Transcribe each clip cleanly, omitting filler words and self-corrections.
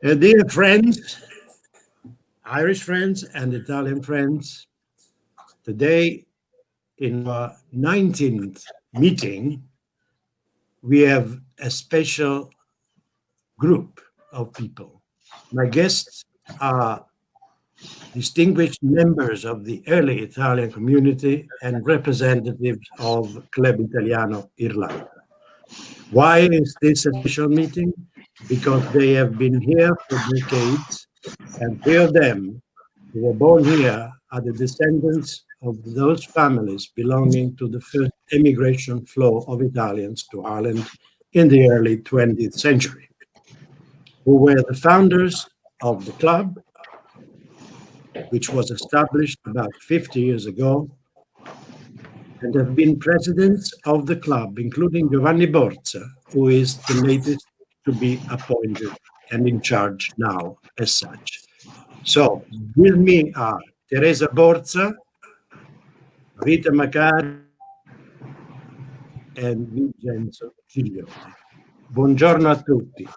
Dear friends, Irish friends and Italian friends, today in our 19th meeting, we have a special group of people. My guests are distinguished members of the early Italian community and representatives of Club Italiano Irlanda. Why is this a special meeting? Because they have been here for decades, and three of them who were born here are the descendants of those families belonging to the first emigration flow of Italians to Ireland in the early 20th century, who were the founders of the club, which was established about 50 years ago, and have been presidents of the club, including Giovanni Borza, who is the latest to be appointed and in charge now as such. So with me are Teresa Borza, Rita Macari, and Vincenzo Gigliotti. Buongiorno a tutti.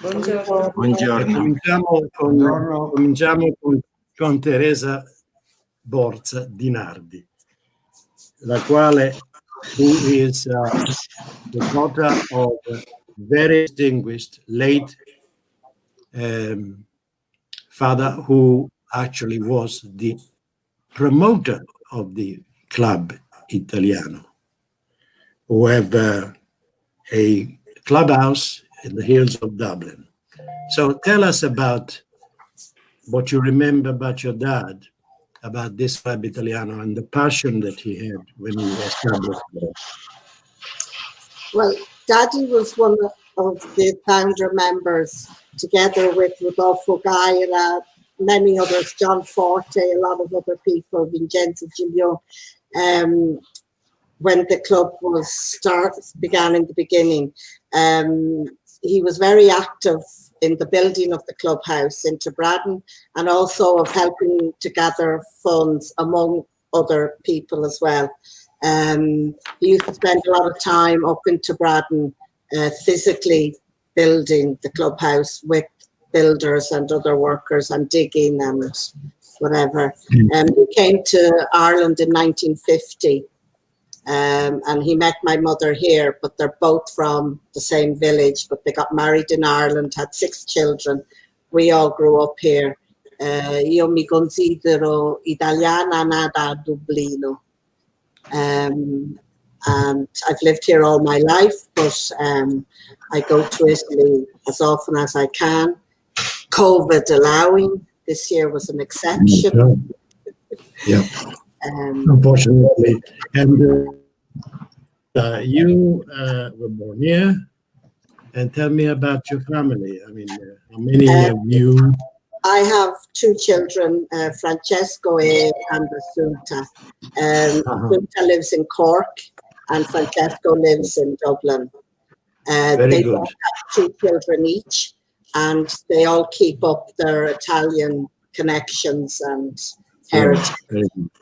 Buongiorno. Cominciamo con Teresa Borza di Nardi, la quale who is the daughter of a very distinguished late father who actually was the promoter of the Club Italiano, who have a clubhouse in the hills of Dublin. So tell us about what you remember about your dad, about this Club Italiano and the passion that he had when he established it. Well, Daddy was one of the founder members, together with Rodolfo Gaira, many others, John Forte, a lot of other people, Vincenzo Gigliotti, when the club began in the beginning. He was very active in the building of the clubhouse in Braden, and also of helping to gather funds among other people as well. He used to spend a lot of time up in Braden physically building the clubhouse with builders and other workers and digging and whatever. He came to Ireland in 1950. And he met my mother here, but they're both from the same village, but they got married in Ireland, had 6 children. We all grew up here. Io mi considero italiana nata a Dublino. And I've lived here all my life, but I go to Italy as often as I can. COVID allowing, this year was an exception. Yeah. Unfortunately. And you were born here. And tell me about your family. I mean, how many of you? I have 2 children, Francesco and Assunta. Assunta lives in Cork and Francesco lives in Dublin. They both have 2 children each, and they all keep up their Italian connections and heritage.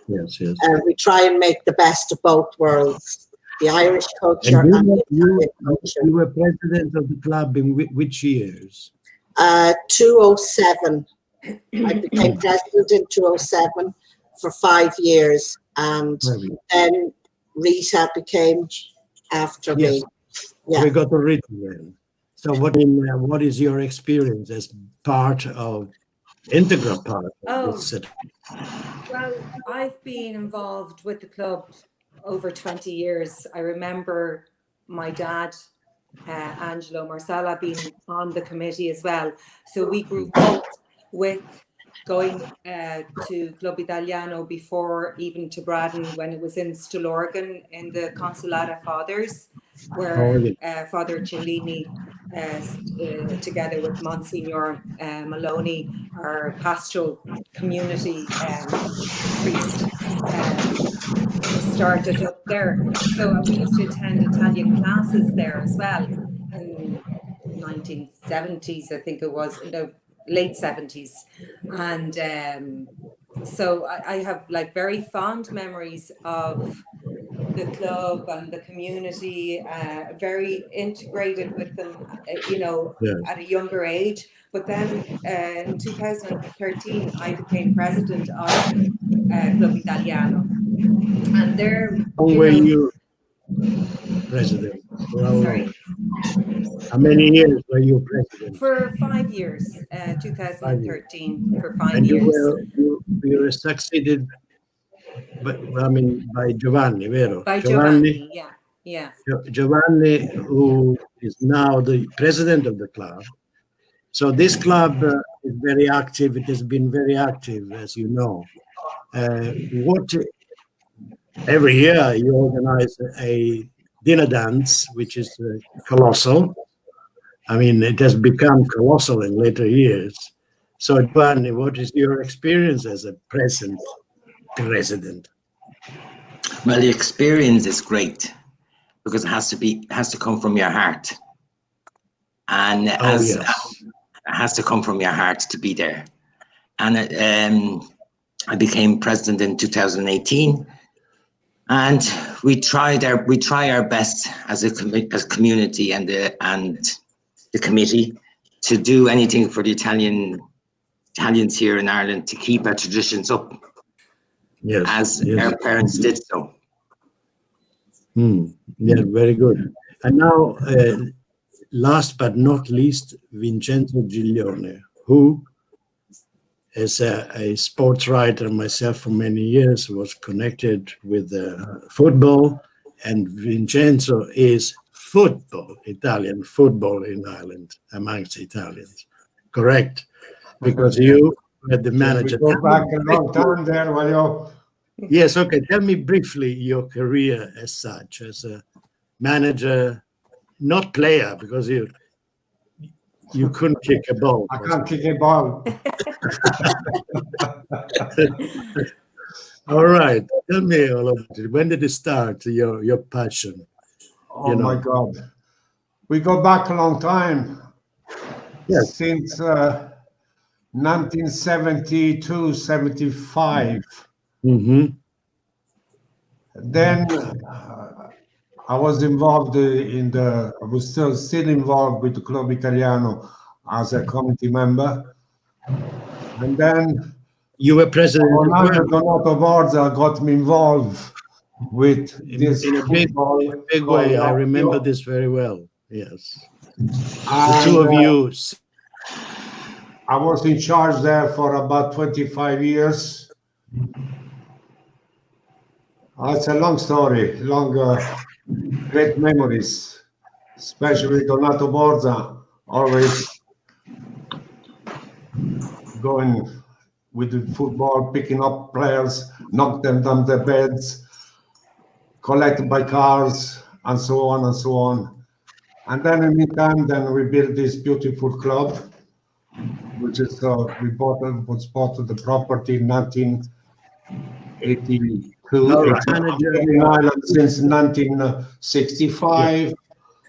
Yes. We try and make the best of both worlds, the Irish culture and the Italian culture. You were president of the club in which years? 2007. I became president in 2007 for 5 years, and then Rita became after me. Yeah. We got to Rita then. So what is your experience as part of integral part of this? Well, I've been involved with the club over 20 years. I remember my dad, Angelo Marsala, being on the committee as well. So we grew up with going to Club Italiano before even to Braden, when it was in Stillorgan in the Consolata Fathers, where Father Cellini, together with Monsignor Maloney, our pastoral community priest, started up there. So we used to attend Italian classes there as well in 1970s, I think it was, late 70s. And so I have like very fond memories of the club and the community, very integrated with them, you know, at a younger age. But then in 2013, I became president of Club Italiano. And there, When were you president? For how sorry, long? How many years were you president? for 5 years, 5 years. 2013, for 5 And years. you were succeeded, but I mean, by Giovanni, vero? By Giovanni, yeah. Giovanni, who is now the president of the club. So this club is very active. It has been very active, as you know. Every year you organize a dinner dance, which is colossal. I mean, it has become colossal in later years. So, Giovanni, what is your experience as a present president? Well, the experience is great because it has to come from your heart, and it has to come from your heart to be there. And I became president in 2018, and we try our best as a community and the committee to do anything for the Italians here in Ireland to keep our traditions up. Yes, as our parents did so. Yeah, very good. And now, last but not least, Vincenzo Giglione, who, as a sports writer myself for many years, was connected with football, and Vincenzo is football, Italian football in Ireland, amongst Italians. Correct? Because you were the manager. We go back a long time there, well, Yes, okay. Tell me briefly your career as such, as a manager, not player, because you couldn't kick a ball. I can't kick a ball. All right. Tell me all about it. When did it start, your passion? Oh, my God. We go back a long time. Yes. Since 1972, 75. Mm-hmm. Then I was involved I was still involved with the Club Italiano as a committee member. And then You were president. Donato Borza got me involved with this in a big way. I remember this very well. Yes. The two of you. I was in charge there for about 25 years. It's a long story, great memories, especially Donato Borza, always going with the football, picking up players, knock them down their beds, collected by cars, and so on and so on. And then in the meantime, we built this beautiful club, which is was bought the property in 1982. In Ireland since 1965.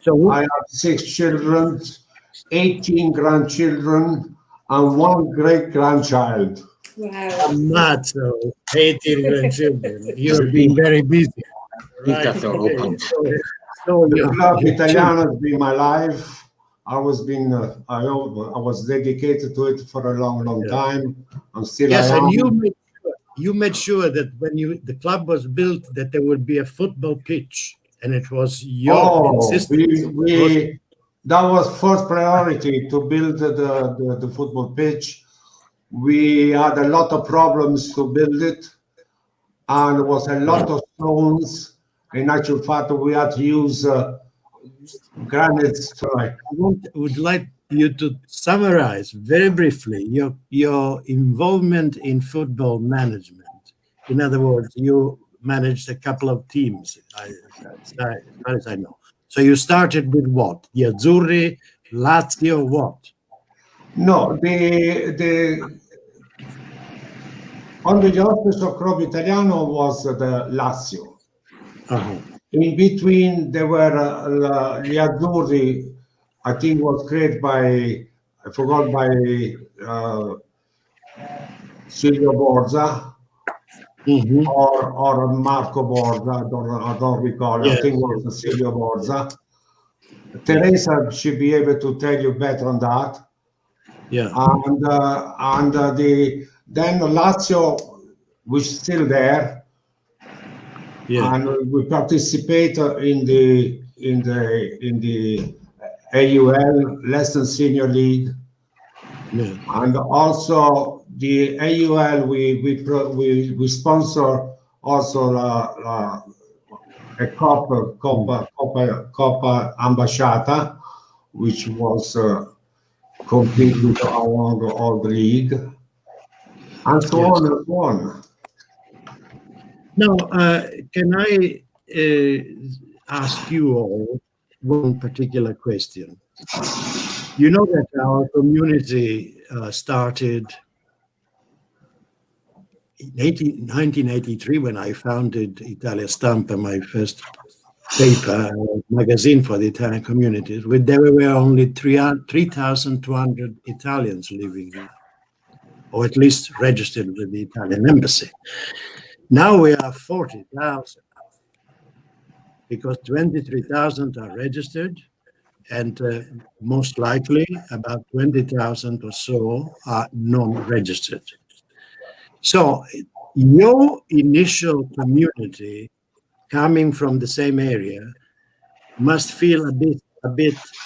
So I have 6 children, 18 grandchildren, and 1 great-grandchild. Wow. Not so 18 grandchildren. You're being very busy. Right? Keep that door open. The Club Italiano has been my life. I was dedicated to it for a long time. I'm still. Yes, and you made sure that when the club was built, that there would be a football pitch, and it was your insistence. That was first priority, to build the football pitch. We had a lot of problems to build it, and there was a lot of stones. In actual fact, we had to use granite. I would like you to summarize very briefly your involvement in football management. In other words, you managed a couple of teams, as far as I know. So you started with what? The Azzurri, Lazio, what? No, under the office of Club Italiano was the Lazio. In between, there were the Azzurri. I think was created by Silvio Borza, Mhm. or Marco Borza, I don't recall. I Yes, think it was yes, Silvio Borza. Teresa should be able to tell you better on that. yeah, And then Lazio was still there, yeah, and we participate in the AUL Lesson Senior League, yeah. and also the AUL we sponsor also a Coppa Ambasciata, which was completed along all the league, and so Yes. on and so on. Now, can I ask you all one particular question? You know that our community started in 1983 when I founded Italia Stampa, my first paper, magazine for the Italian communities. There were only 3,200 Italians living here, or at least registered with the Italian embassy. Now we are 40,000 because 23,000 are registered, and most likely about 20,000 or so are non-registered. So your initial community coming from the same area must feel a bit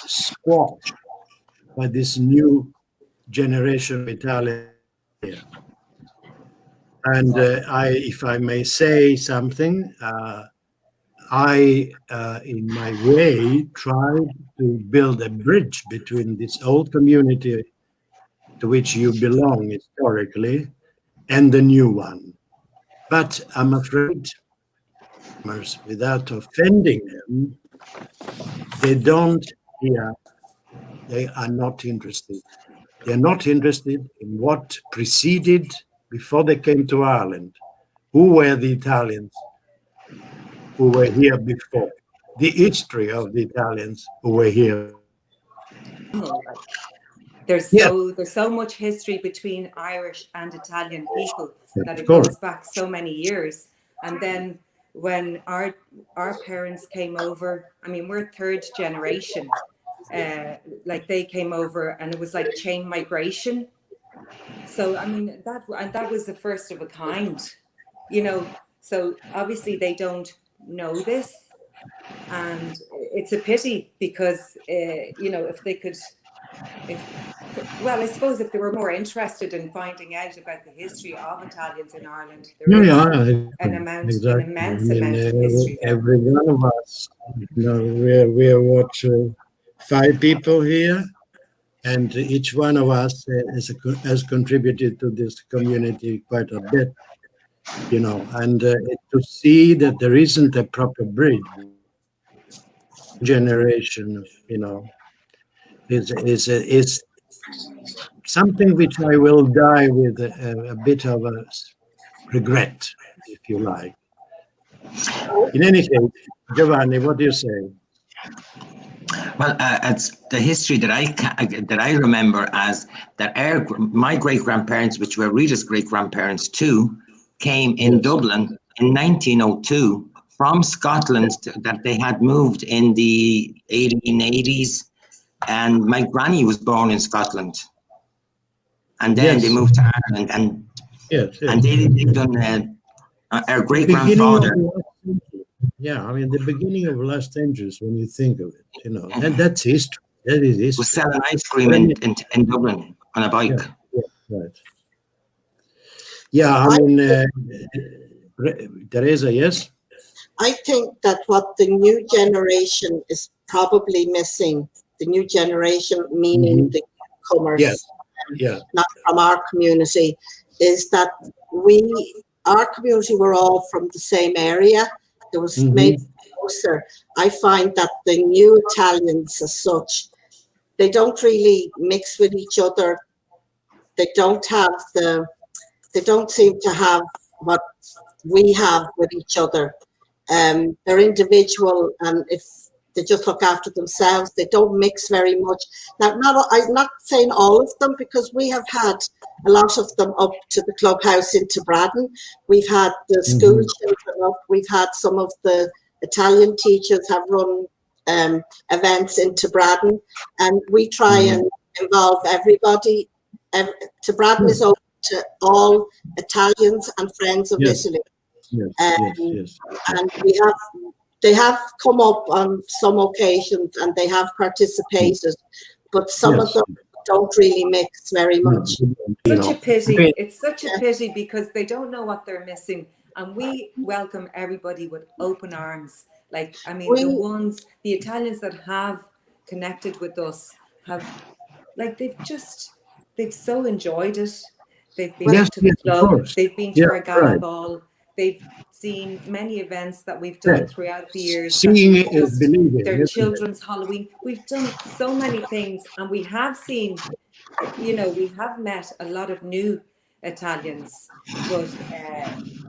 squashed by this new generation of Italians. And if I may say something, I, in my way, tried to build a bridge between this old community to which you belong historically and the new one. But I'm afraid, without offending them, they don't hear, they are not interested. They're not interested in what preceded before they came to Ireland. Who were the Italians who were here before? The history of the Italians who were here. There's Yeah, so much history between Irish and Italian people that of it course. goes back so many years. And then when our parents came over, I mean, we're third generation. Like they came over, and it was like chain migration. So I mean that was the first of a kind, you know. So obviously they don't know this, and it's a pity because you know, if they could, well, I suppose if they were more interested in finding out about the history of Italians in Ireland, there Yeah, is yeah, an exactly. immense amount of history there. Every one of us, we're what, 5 people here, and each one of us has contributed to this community quite a bit, and to see that there isn't a proper bridge generation, is something which I will die with a bit of a regret, if you like. In any case, Giovanni, what do you say? Well, it's the history that I remember as that my great grandparents, which were Rita's great grandparents too, came in Yes. Dublin in 1902 from Scotland. That they had moved in the 1880s, and my granny was born in Scotland, and then they Yes. moved to Ireland, and Yes, they've done our great beginning of grandfather the last century. Yeah, I mean the beginning of last centuries when you think of it, and that's history. That is was history. selling ice cream But I mean, in Dublin on a bike. yeah, right. Yeah, I mean, Teresa, yes? I think that what the new generation is probably missing, the new generation, meaning Mhm. the newcomers, Yes. Yeah. not from our community, is that our community were all from the same area. There was maybe closer. I find that the new Italians as such, they don't really mix with each other. They don't seem to have what we have with each other. They're individual, and if They just look after themselves. They don't mix very much. Now, I'm not saying all of them, because we have had a lot of them up to the clubhouse into Braddon. We've had the school children up. We've had some of the Italian teachers have run events into Braddon, and we try and involve everybody. To Braddon is open to all Italians and friends of Italy. Yes. And they have come up on some occasions and they have participated, but some of them don't really mix very much. Such a pity. It's such a pity, because they don't know what they're missing, and we welcome everybody with open arms. Like, I mean, the Italians that have connected with us have, like, they've so enjoyed it. They've been to the club, they've been to our gala ball, they've seen many events that we've done throughout the years. Seeing it is believing. Their children's Halloween. We've done so many things, and we have seen, we have met a lot of new Italians, but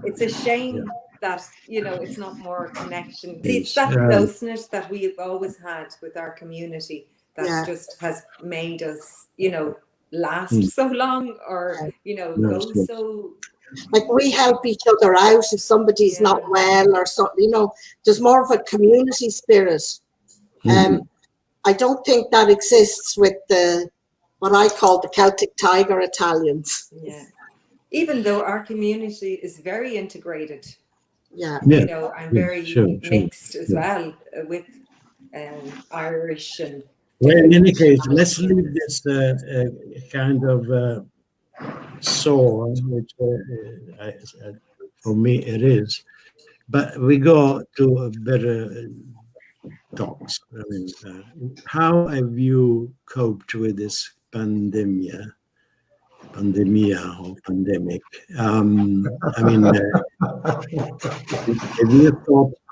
it's a shame that, it's not more connection. It's that closeness that we have always had with our community that just has made us, last so long, or, go so... Like, we help each other out if somebody's not well or something, there's more of a community spirit. I don't think that exists with what I call the Celtic Tiger Italians. Yeah. Even though our community is very integrated. Yeah. And very mixed as well, with Irish and... Well, in any case, let's leave this kind of sore, which for me it is, but we go to better talks. I mean, how have you coped with this pandemic? I mean,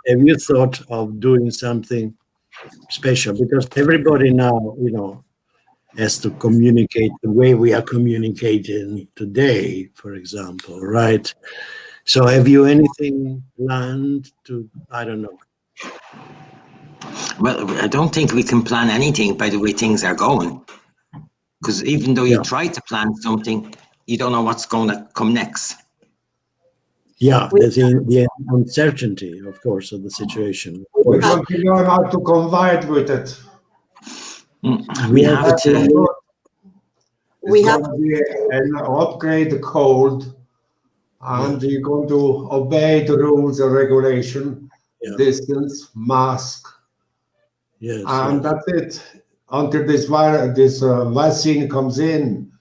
have you thought of doing something special? Because everybody now, has to communicate the way we are communicating today, for example, right? So have you anything planned to, I don't know. Well, I don't think we can plan anything by the way things are going. Because even though you try to plan something, you don't know what's going to come next. Yeah, there's the uncertainty, of course, of the situation. We don't know how to combine with it. We have to. We have to be an upgrade code, and you're going to obey the rules and regulation, distance, mask, and that's it. Until this vaccine comes in,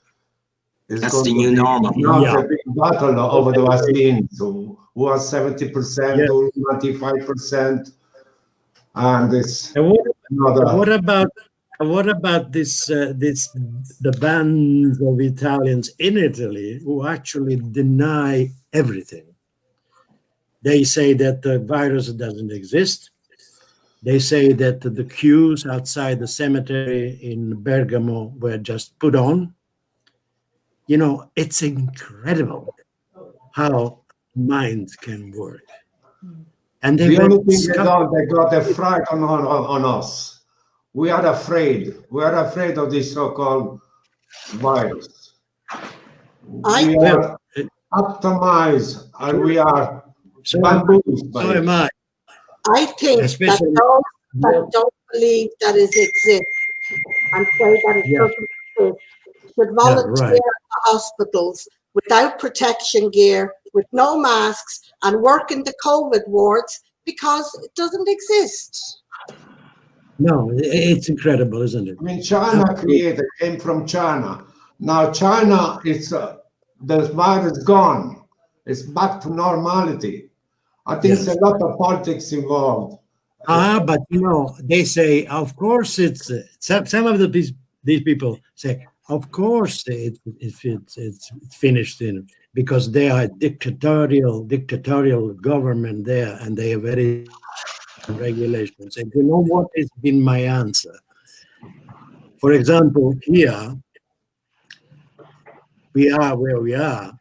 that's the new normal. Not a big battle over the vaccine. So who has 70%, who 95%, and it's another. What about the bands of Italians in Italy who actually deny everything? They say that the virus doesn't exist. They say that the queues outside the cemetery in Bergamo were just put on. It's incredible how minds can work. And the only thing they got a fright on us. We are afraid. We are afraid of this so-called virus. We are optimized, and we are bamboozled by it. So am I. I think that those that don't believe that it exists and say that it doesn't exist should volunteer at the hospitals without protection gear, with no masks, and work in the COVID wards, because it doesn't exist. No, it's incredible, isn't it? I mean, China came from China. Now China, the virus gone. It's back to normality. I think there's a lot of politics involved. But they say, of course, it's some of these people say, of course, it's finished because they are dictatorial government there, and they are very regulations. And you know what has been my answer? For example, here we are where we are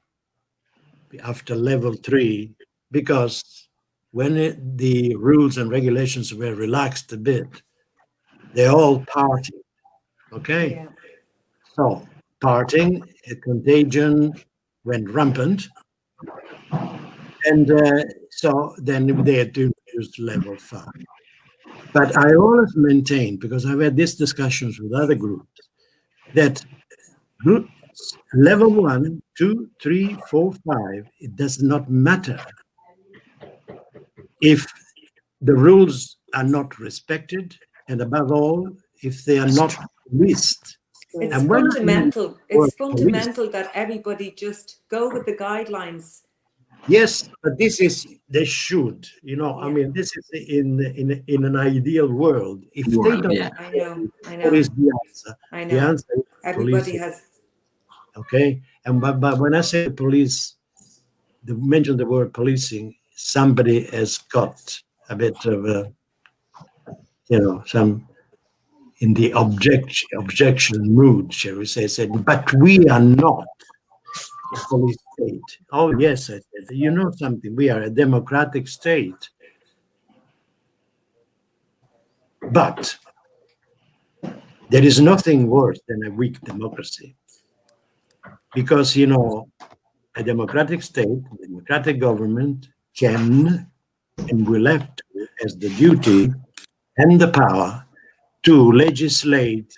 after level 3, because when the rules and regulations were relaxed a bit, They all party. Okay. Yeah. So partying, a contagion went rampant. And so then they had to introduce level 5. But I always maintain, because I've had these discussions with other groups, that level 1, 2, 3, 4, 5, it does not matter if the rules are not respected, and above all, if they are not policed. It's And when fundamental. word It's fundamental that everybody just go with the guidelines. Yes, but this is, they should, I Yeah. mean, this is in an ideal world. If they World, don't, yeah. I know. what is the answer? I The know. answer is Everybody policing. has. Okay, and but when I say police, mention the word policing, somebody has got a bit of a, some in the objection mood, shall we say? Said, but we are not a police state. Oh yes, I said. You know something? We are a democratic state, but there is nothing worse than a weak democracy, because a democratic state, a democratic government can and will have to, as the duty and the power to legislate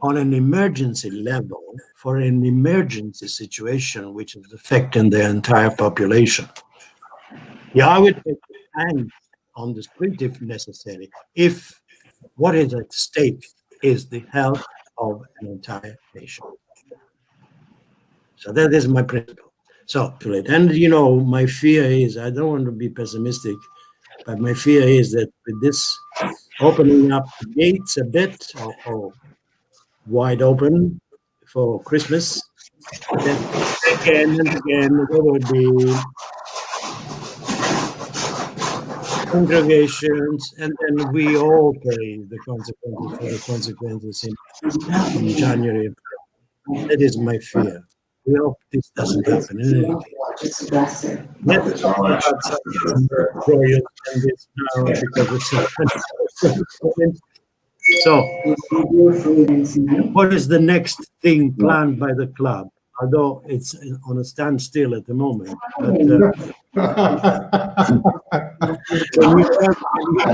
on an emergency level for an emergency situation which is affecting the entire population. Yeah, I would take hands on the street if necessary, if what is at stake is the health of an entire nation. So that is my principle. So, and my fear is, I don't want to be pessimistic, but my fear is that with this opening up the gates a bit, or wide open for Christmas, that again and again there will be congregations, and then we all pay the consequences in January. That is my fear. We hope this doesn't happen in any case. Let's talk about something more joyous than this now, because it's so. What is the next thing planned by the club? Although it's on a standstill at the moment, but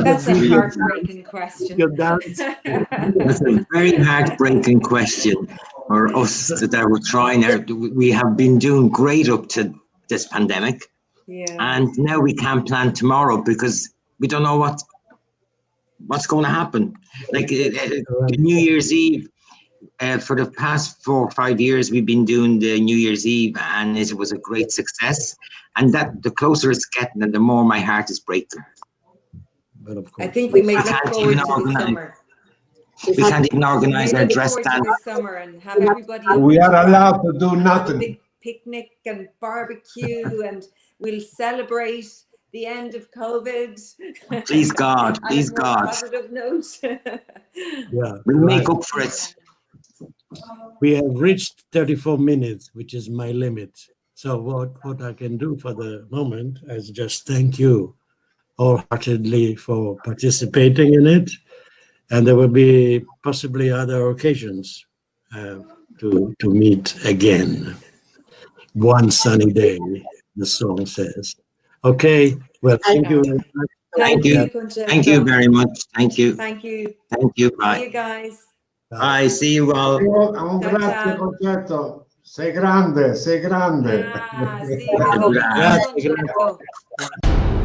That's a heartbreaking question. your dance. That's a very heartbreaking question for us that we're trying out. We have been doing great up to this pandemic, Yeah. and now we can't plan tomorrow because we don't know what's going to happen. Like New Year's Eve, for the past 4 or 5 years, we've been doing the New Year's Eve, and it was a great success. And that the closer it's getting, and the more my heart is breaking. But of course, I think we may look forward to the summer. We can't even organize our Look dress forward to dance. the summer and have everybody. We are allowed to do have a nothing. big picnic and barbecue, and we'll celebrate the end of COVID. Please God, On a please more God. positive note. yeah, We'll make right. up for it. We have reached 34 minutes, which is my limit. So what I can do for the moment is just thank you wholeheartedly for participating in it, and there will be possibly other occasions to meet again. One sunny day, the song says. Okay, well, thank you very much. Thank you. Concetto. Thank you very much. Thank you. Thank you. Thank you. See Bye. you guys. Bye. See you all. Un Ciao, grazie ciao. Concetto, sei grande, sei grande. Ah, sì, vedo Grazie, Concetto.